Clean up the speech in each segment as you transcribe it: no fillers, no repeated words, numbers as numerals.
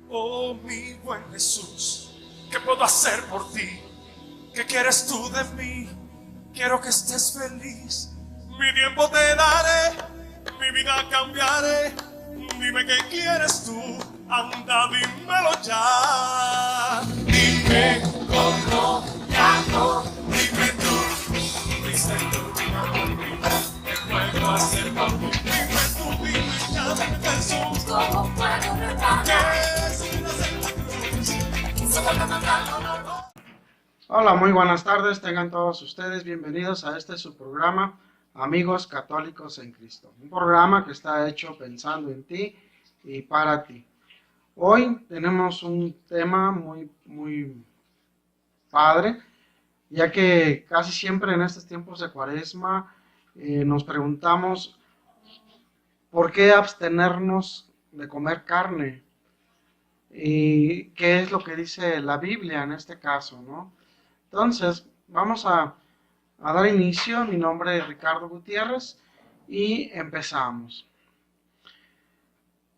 Oh, mi buen Jesús, ¿qué puedo hacer por ti? ¿Qué quieres tú de mí? Quiero que estés feliz. Mi tiempo te daré, mi vida cambiaré. Dime qué quieres tú, anda, dímelo ya. Dime cómo te amo, dime tú, dice tú, dime por mí, ¿qué puedo hacer por ti? Dime tú, dime ya, dime Jesús, ¿cómo puedo reparar? Que sin hacer la cruz, se vuelve a matar. Hola, muy buenas tardes, tengan todos ustedes bienvenidos a este su programa, Amigos Católicos en Cristo. Un programa que está hecho pensando en ti y para ti. Hoy tenemos un tema muy padre, ya que casi siempre en estos tiempos de Cuaresma nos preguntamos por qué abstenernos de comer carne y qué es lo que dice la Biblia en este caso, ¿no? Entonces, vamos a dar inicio. Mi nombre es Ricardo Gutiérrez y empezamos.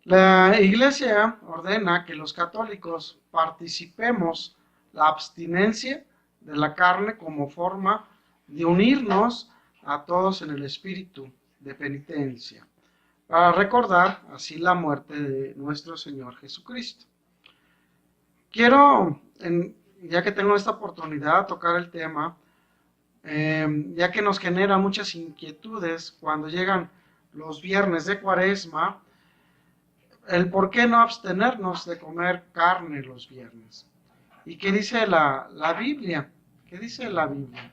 La Iglesia ordena que los católicos participemos la abstinencia de la carne como forma de unirnos a todos en el espíritu de penitencia, para recordar así la muerte de nuestro Señor Jesucristo. Quiero, ya que tengo esta oportunidad, tocar el tema, ya que nos genera muchas inquietudes cuando llegan los viernes de Cuaresma, el por qué no abstenernos de comer carne los viernes. ¿Y qué dice la Biblia? ¿Qué dice la Biblia?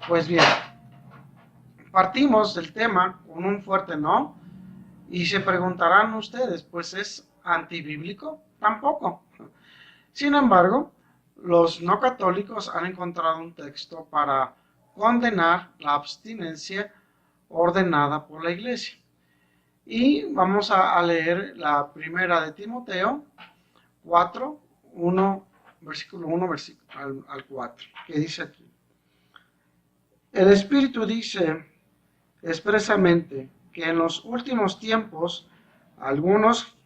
Pues bien, partimos del tema con un fuerte no, y se preguntarán ustedes, pues ¿es antibíblico? Tampoco. Sin embargo, los no católicos han encontrado un texto para condenar la abstinencia ordenada por la Iglesia. Y vamos a leer la primera de Timoteo 4, 1, versículo 1 al 4, que dice aquí: el Espíritu dice expresamente que en los últimos tiempos algunos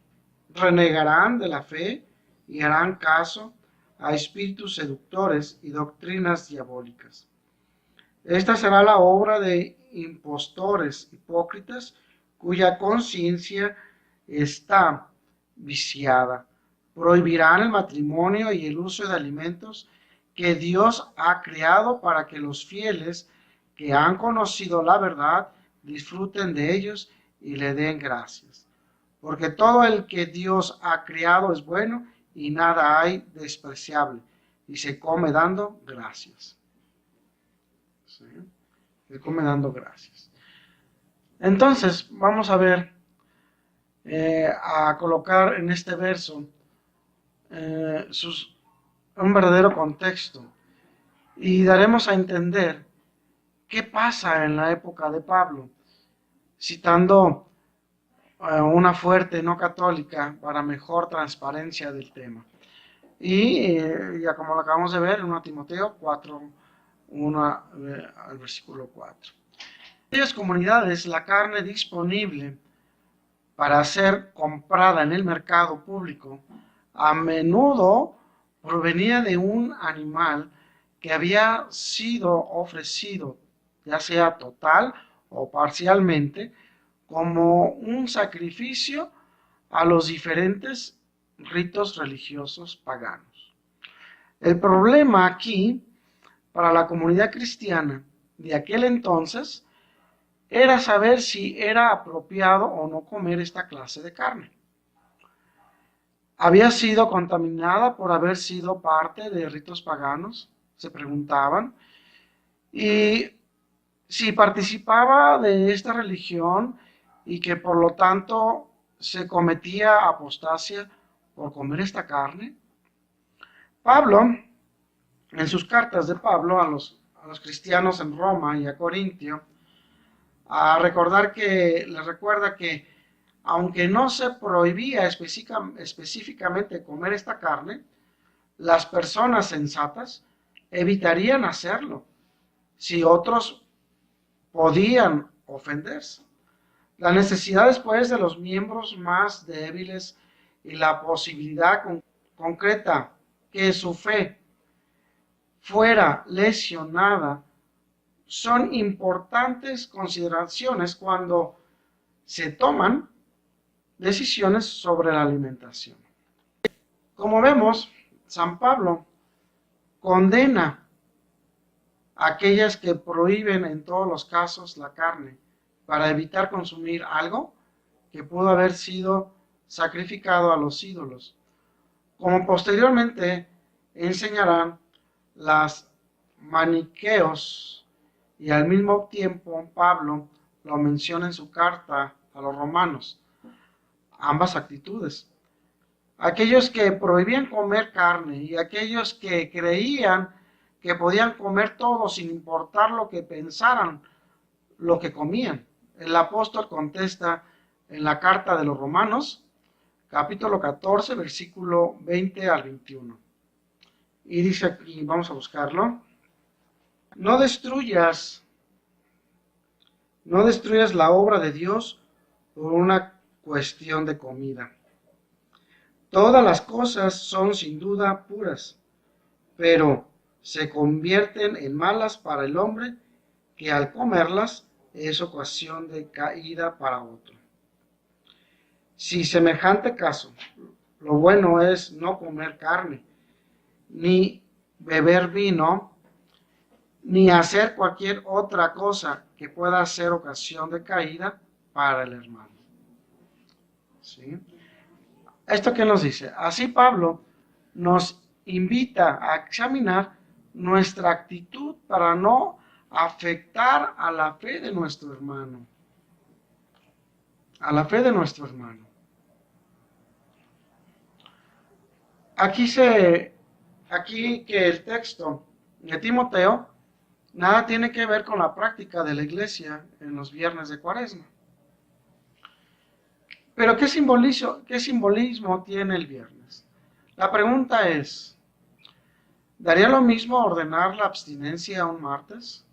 renegarán de la fe y harán caso a espíritus seductores y doctrinas diabólicas. Esta será la obra de impostores hipócritas cuya conciencia está viciada. Prohibirán el matrimonio y el uso de alimentos que Dios ha creado para que los fieles que han conocido la verdad disfruten de ellos y le den gracias. Porque todo el que Dios ha creado es bueno y nada hay despreciable, y se come dando gracias. ¿Sí? Se come dando gracias. Entonces, vamos a ver, a colocar en este verso un verdadero contexto, y daremos a entender qué pasa en la época de Pablo, citando una fuerte no católica para mejor transparencia del tema. Y ya como lo acabamos de ver en 1 Timoteo 4, 1 al versículo 4. En aquellas comunidades la carne disponible para ser comprada en el mercado público a menudo provenía de un animal que había sido ofrecido, ya sea total o parcialmente, como un sacrificio a los diferentes ritos religiosos paganos. El problema aquí, para la comunidad cristiana de aquel entonces, era saber si era apropiado o no comer esta clase de carne. ¿Había sido contaminada por haber sido parte de ritos paganos?, se preguntaban. Y si participaba de esta religión y que por lo tanto se cometía apostasia por comer esta carne. Pablo, en sus cartas de Pablo a los cristianos en Roma y a Corintio, a recordar que les recuerda que aunque no se prohibía específicamente comer esta carne, las personas sensatas evitarían hacerlo si otros podían ofenderse. Las necesidades, pues, de los miembros más débiles y la posibilidad concreta que su fe fuera lesionada son importantes consideraciones cuando se toman decisiones sobre la alimentación. Como vemos, San Pablo condena a aquellas que prohíben en todos los casos la carne para evitar consumir algo que pudo haber sido sacrificado a los ídolos, como posteriormente enseñarán las maniqueos, y al mismo tiempo Pablo lo menciona en su carta a los romanos. Ambas actitudes. Aquellos que prohibían comer carne y aquellos que creían que podían comer todo sin importar lo que pensaran, lo que comían. El apóstol contesta en la carta de los Romanos, capítulo 14, versículo 20 al 21. Y dice aquí, vamos a buscarlo: no destruyas la obra de Dios por una cuestión de comida. Todas las cosas son sin duda puras, pero se convierten en malas para el hombre que al comerlas es ocasión de caída para otro. Si semejante caso, lo bueno es no comer carne, ni beber vino, ni hacer cualquier otra cosa que pueda ser ocasión de caída para el hermano. ¿Sí? ¿Esto qué nos dice? Así Pablo nos invita a examinar nuestra actitud para no afectar a la fe de nuestro hermano. A la fe de nuestro hermano. Aquí que el texto de Timoteo nada tiene que ver con la práctica de la iglesia en los viernes de Cuaresma. Pero ¿qué simbolismo tiene el viernes? La pregunta es, ¿daría lo mismo ordenar la abstinencia un martes?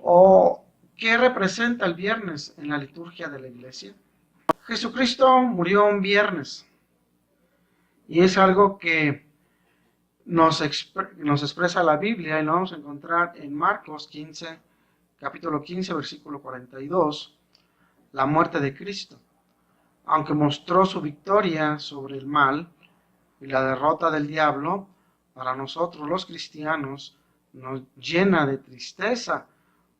¿O qué representa el viernes en la liturgia de la iglesia? Jesucristo murió un viernes y es algo que nos expresa la Biblia y lo vamos a encontrar en Marcos 15, capítulo 15, versículo 42, la muerte de Cristo. Aunque mostró su victoria sobre el mal y la derrota del diablo, para nosotros los cristianos nos llena de tristeza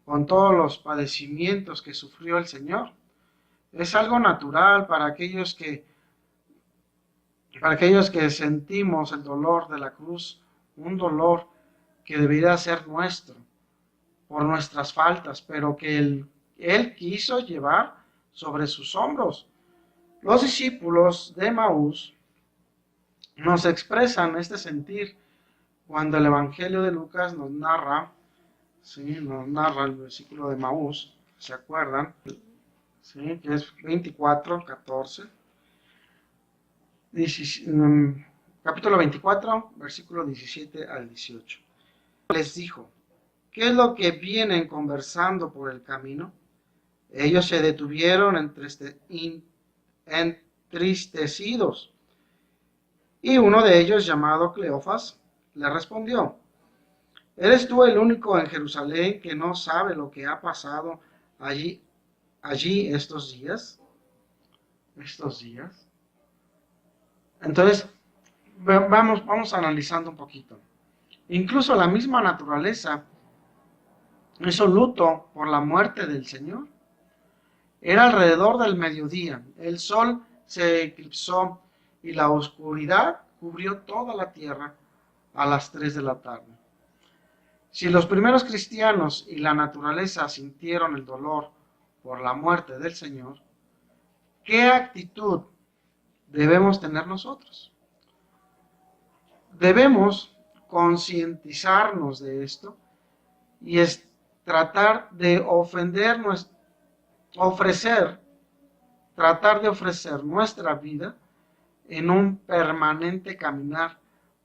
con todos los padecimientos que sufrió el Señor. Es algo natural para aquellos que sentimos el dolor de la cruz, un dolor que debería ser nuestro por nuestras faltas, pero que Él quiso llevar sobre sus hombros. Los discípulos de Emaús nos expresan este sentir cuando el Evangelio de Lucas nos narra el versículo de Emaús, ¿se acuerdan? ¿Sí? Que es 24, 14. Capítulo 24, versículo 17 al 18. Les dijo, ¿qué es lo que vienen conversando por el camino? Ellos se detuvieron entristecidos. Y uno de ellos, llamado Cleofas, le respondió, ¿eres tú el único en Jerusalén que no sabe lo que ha pasado allí estos días? Entonces, vamos analizando un poquito. Incluso la misma naturaleza hizo luto por la muerte del Señor. Era alrededor del mediodía. El sol se eclipsó y la oscuridad cubrió toda la tierra a las 3 de la tarde. Si los primeros cristianos y la naturaleza sintieron el dolor por la muerte del Señor, ¿qué actitud debemos tener nosotros? Debemos concientizarnos de esto y tratar de ofrecer nuestra vida en un permanente caminar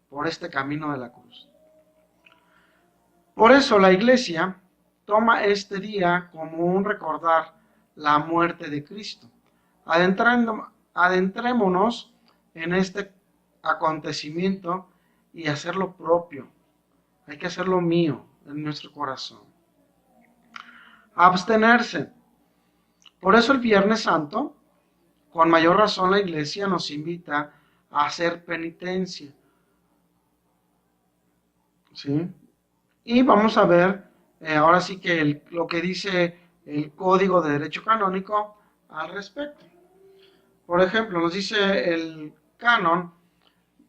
por este camino de la cruz. Por eso la iglesia toma este día como un recordar la muerte de Cristo, adentrémonos en este acontecimiento y hacerlo propio. Hay que hacerlo mío en nuestro corazón. Abstenerse. Por eso el Viernes Santo, con mayor razón la Iglesia nos invita a hacer penitencia. ¿Sí? Y vamos a ver ahora sí que lo que dice el Código de Derecho Canónico al respecto. Por ejemplo, nos dice el canon,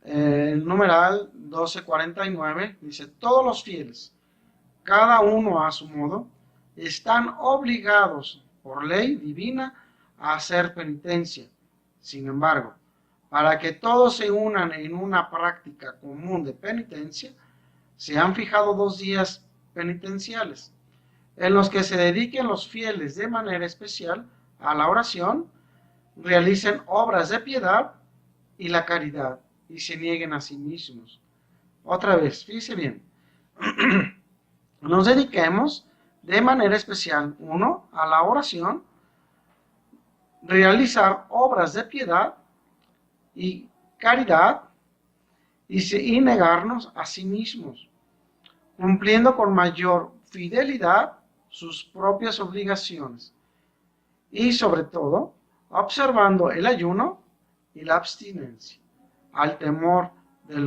el numeral 1249, dice: todos los fieles, cada uno a su modo, están obligados por ley divina a hacer penitencia. Sin embargo, para que todos se unan en una práctica común de penitencia, se han fijado 2 días penitenciales, en los que se dediquen los fieles de manera especial a la oración, realicen obras de piedad y la caridad, y se nieguen a sí mismos. Otra vez, fíjese bien, nos dediquemos de manera especial, 1, a la oración, realizar obras de piedad y caridad, y negarnos a sí mismos, cumpliendo con mayor fidelidad sus propias obligaciones, y sobre todo, observando el ayuno y la abstinencia, al tenor de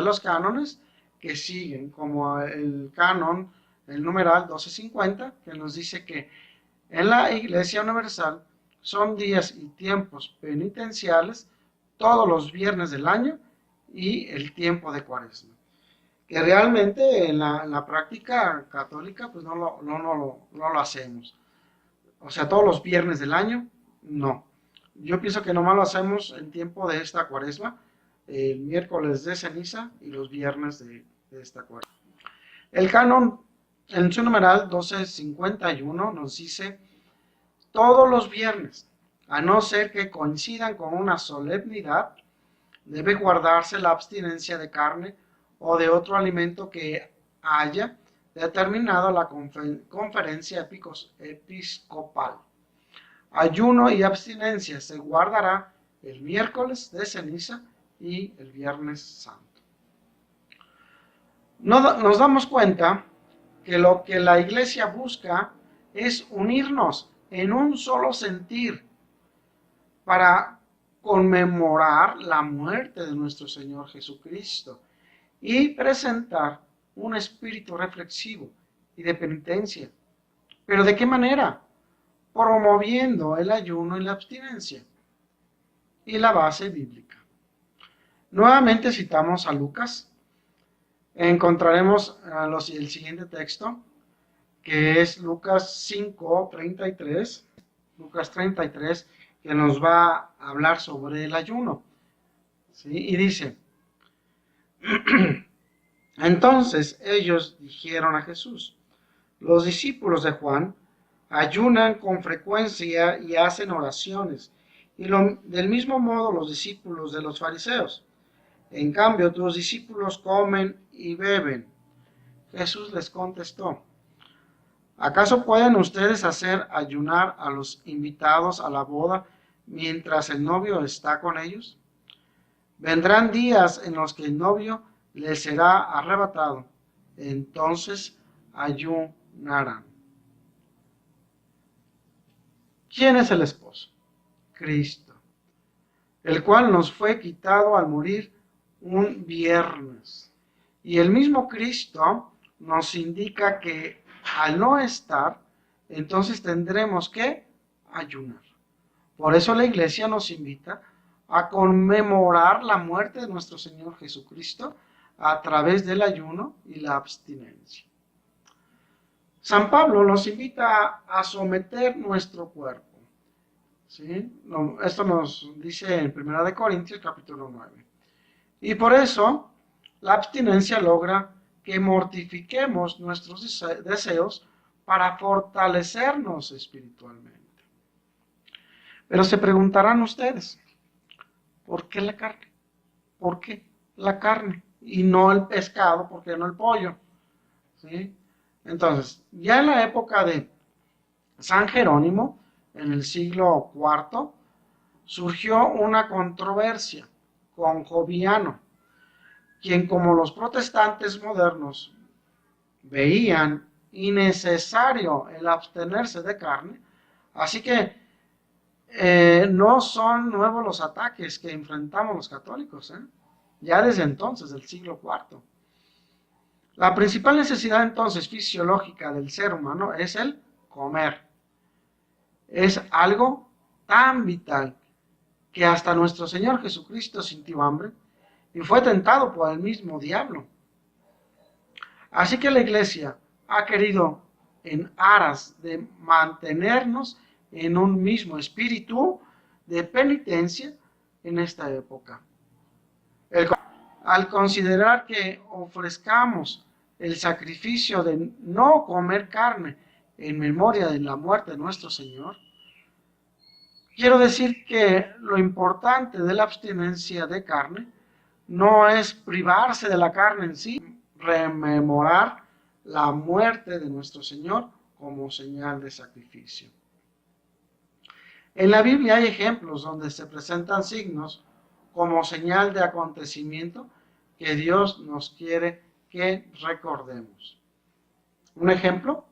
los cánones que siguen, como el canon, el numeral 1250, que nos dice que en la Iglesia Universal son días y tiempos penitenciales todos los viernes del año y el tiempo de Cuaresma. Que realmente en la práctica católica pues no lo hacemos. O sea, todos los viernes del año, no. Yo pienso que nomás lo hacemos en tiempo de esta Cuaresma, el miércoles de ceniza y los viernes de esta Cuaresma. El canon, en su numeral 1251, nos dice: todos los viernes, a no ser que coincidan con una solemnidad, debe guardarse la abstinencia de carne o de otro alimento que haya determinado la conferencia episcopal. Ayuno y abstinencia se guardará el miércoles de ceniza y el viernes santo. Nos damos cuenta que lo que la Iglesia busca es unirnos en un solo sentir para conmemorar la muerte de nuestro Señor Jesucristo y presentar un espíritu reflexivo y de penitencia. ¿Pero de qué manera? Promoviendo el ayuno y la abstinencia y la base bíblica. Nuevamente citamos a Lucas. Encontraremos el siguiente texto, que es Lucas 5:33, Lucas 33, que nos va a hablar sobre el ayuno. ¿Sí? Y dice: entonces ellos dijeron a Jesús: los discípulos de Juan ayunan con frecuencia y hacen oraciones, y del mismo modo los discípulos de los fariseos. En cambio, tus discípulos comen y beben. Jesús les contestó: ¿acaso pueden ustedes hacer ayunar a los invitados a la boda mientras el novio está con ellos? Vendrán días en los que el novio les será arrebatado, entonces ayunarán. ¿Quién es el esposo? Cristo, el cual nos fue quitado al morir un viernes. Y el mismo Cristo nos indica que al no estar, entonces tendremos que ayunar. Por eso la Iglesia nos invita a conmemorar la muerte de nuestro Señor Jesucristo a través del ayuno y la abstinencia. San Pablo nos invita a someter nuestro cuerpo. ¿Sí? Esto nos dice en 1 Corintios capítulo 9. Y por eso la abstinencia logra que mortifiquemos nuestros deseos para fortalecernos espiritualmente. Pero se preguntarán ustedes: ¿por qué la carne? ¿Por qué la carne? Y no el pescado, ¿por qué no el pollo? ¿Sí? Entonces, ya en la época de San Jerónimo, en el siglo IV, surgió una controversia con Joviano, quien, como los protestantes modernos veían innecesario el abstenerse de carne, así que no son nuevos los ataques que enfrentamos los católicos, ya desde entonces, del siglo IV. La principal necesidad entonces fisiológica del ser humano es el comer. Es algo tan vital que hasta nuestro Señor Jesucristo sintió hambre y fue tentado por el mismo diablo. Así que la Iglesia ha querido, en aras de mantenernos en un mismo espíritu de penitencia en esta época, al considerar que ofrezcamos el sacrificio de no comer carne en memoria de la muerte de nuestro Señor, quiero decir que lo importante de la abstinencia de carne no es privarse de la carne en sí, rememorar la muerte de nuestro Señor como señal de sacrificio. En la Biblia hay ejemplos donde se presentan signos como señal de acontecimiento que Dios nos quiere que recordemos. Un ejemplo,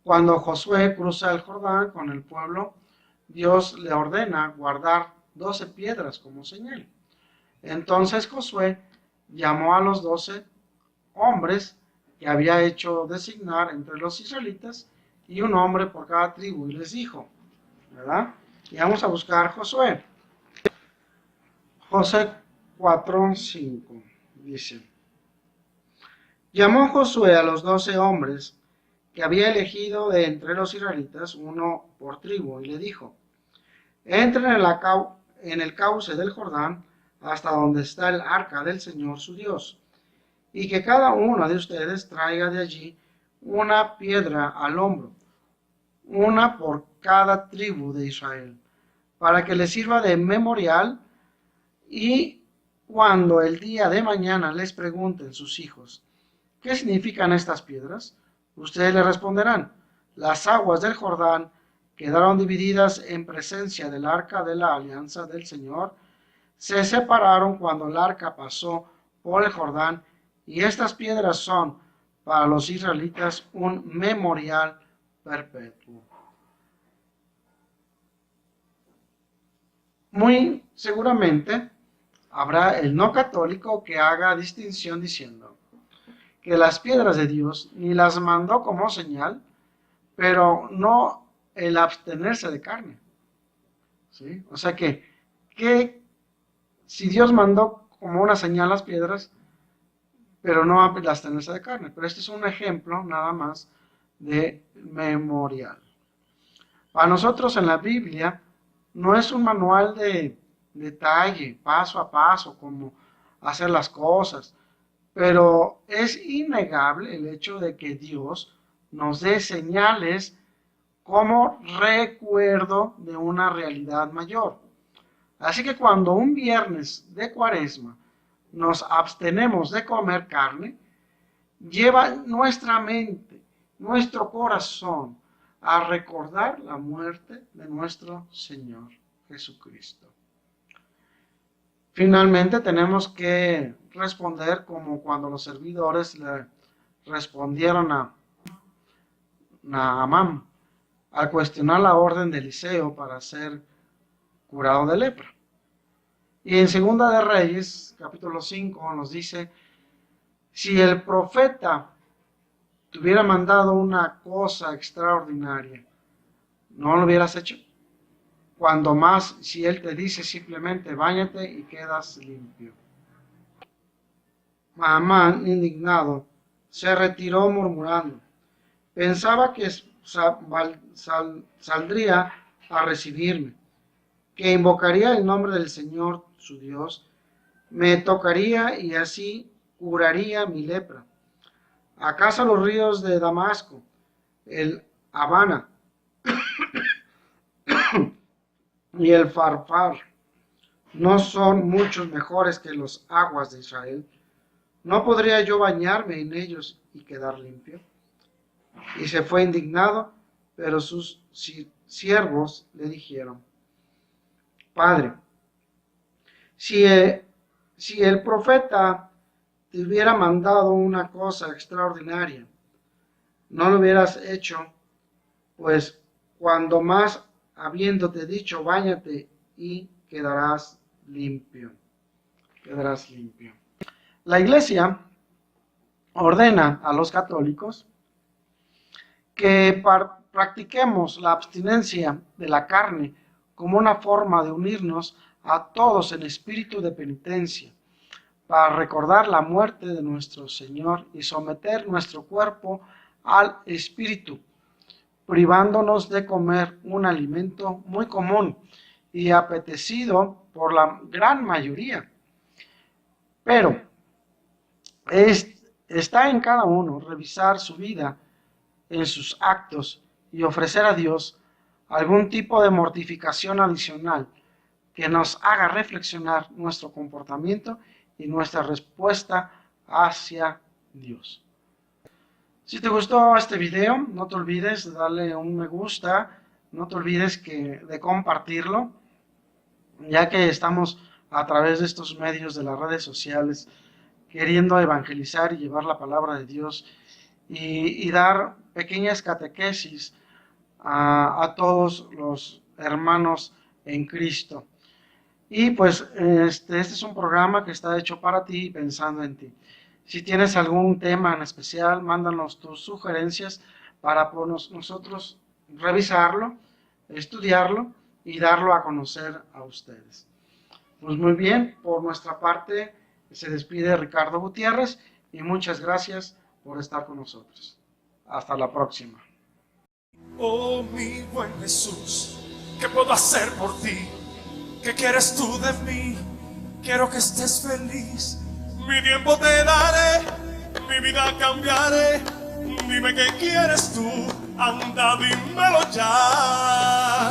cuando Josué cruza el Jordán con el pueblo, Dios le ordena guardar 12 piedras como señal. Entonces Josué llamó a los 12 hombres que había hecho designar entre los israelitas y un hombre por cada tribu y les dijo, ¿verdad? Y vamos a buscar Josué. Josué 4:5 dice, llamó Josué a los 12 hombres que había elegido de entre los israelitas, uno por tribu, y le dijo, entren en el cauce del Jordán hasta donde está el arca del Señor su Dios, y que cada uno de ustedes traiga de allí una piedra al hombro, una por cada tribu de Israel, para que les sirva de memorial, y cuando el día de mañana les pregunten sus hijos, ¿qué significan estas piedras? Ustedes le responderán, las aguas del Jordán quedaron divididas en presencia del arca de la alianza del Señor, se separaron cuando el arca pasó por el Jordán, y estas piedras son para los israelitas un memorial perpetuo. Muy seguramente habrá el no católico que haga distinción diciendo que las piedras de Dios ni las mandó como señal, pero no el abstenerse de carne. ¿Sí? O sea que si Dios mandó como una señal las piedras, pero no abstenerse de carne. Pero este es un ejemplo nada más de memorial. Para nosotros en la Biblia no es un manual de detalle, paso a paso, como hacer las cosas, pero es innegable el hecho de que Dios nos dé señales como recuerdo de una realidad mayor. Así que cuando un viernes de Cuaresma nos abstenemos de comer carne, lleva nuestra mente, nuestro corazón a recordar la muerte de nuestro Señor Jesucristo. Finalmente tenemos que responder como cuando los servidores le respondieron a Naamán al cuestionar la orden de Eliseo para ser curado de lepra. Y en Segunda de Reyes, capítulo 5, nos dice, si el profeta te hubiera mandado una cosa extraordinaria, ¿no lo hubieras hecho? Cuando más si él te dice simplemente báñate y quedas limpio. Naamán, indignado, se retiró murmurando. Pensaba que saldría a recibirme, que invocaría el nombre del Señor su Dios, me tocaría y así curaría mi lepra. ¿Acaso los ríos de Damasco, el Habana y el Farfar no son muchos mejores que las aguas de Israel? ¿No podría yo bañarme en ellos y quedar limpio? Y se fue indignado, pero sus siervos le dijeron, Padre, si el profeta te hubiera mandado una cosa extraordinaria, no lo hubieras hecho, pues cuando más habiéndote dicho, báñate y quedarás limpio. Quedarás limpio. La Iglesia ordena a los católicos que practiquemos la abstinencia de la carne como una forma de unirnos a todos en espíritu de penitencia, para recordar la muerte de nuestro Señor y someter nuestro cuerpo al espíritu, privándonos de comer un alimento muy común y apetecido por la gran mayoría. Pero está en cada uno revisar su vida en sus actos y ofrecer a Dios algún tipo de mortificación adicional que nos haga reflexionar nuestro comportamiento y nuestra respuesta hacia Dios. Si te gustó este video, no te olvides de darle un me gusta, no te olvides de compartirlo, ya que estamos a través de estos medios de las redes sociales queriendo evangelizar y llevar la palabra de Dios y dar pequeñas catequesis a todos los hermanos en Cristo. Y pues este es un programa que está hecho para ti, pensando en ti. Si tienes algún tema en especial, mándanos tus sugerencias para nosotros revisarlo, estudiarlo y darlo a conocer a ustedes. Pues muy bien, por nuestra parte se despide Ricardo Gutiérrez y muchas gracias por estar con nosotros. Hasta la próxima. Oh, mi buen Jesús, ¿qué puedo hacer por ti? ¿Qué quieres tú de mí? Quiero que estés feliz. Mi tiempo te daré, mi vida cambiaré. Dime qué quieres tú, anda, dímelo ya.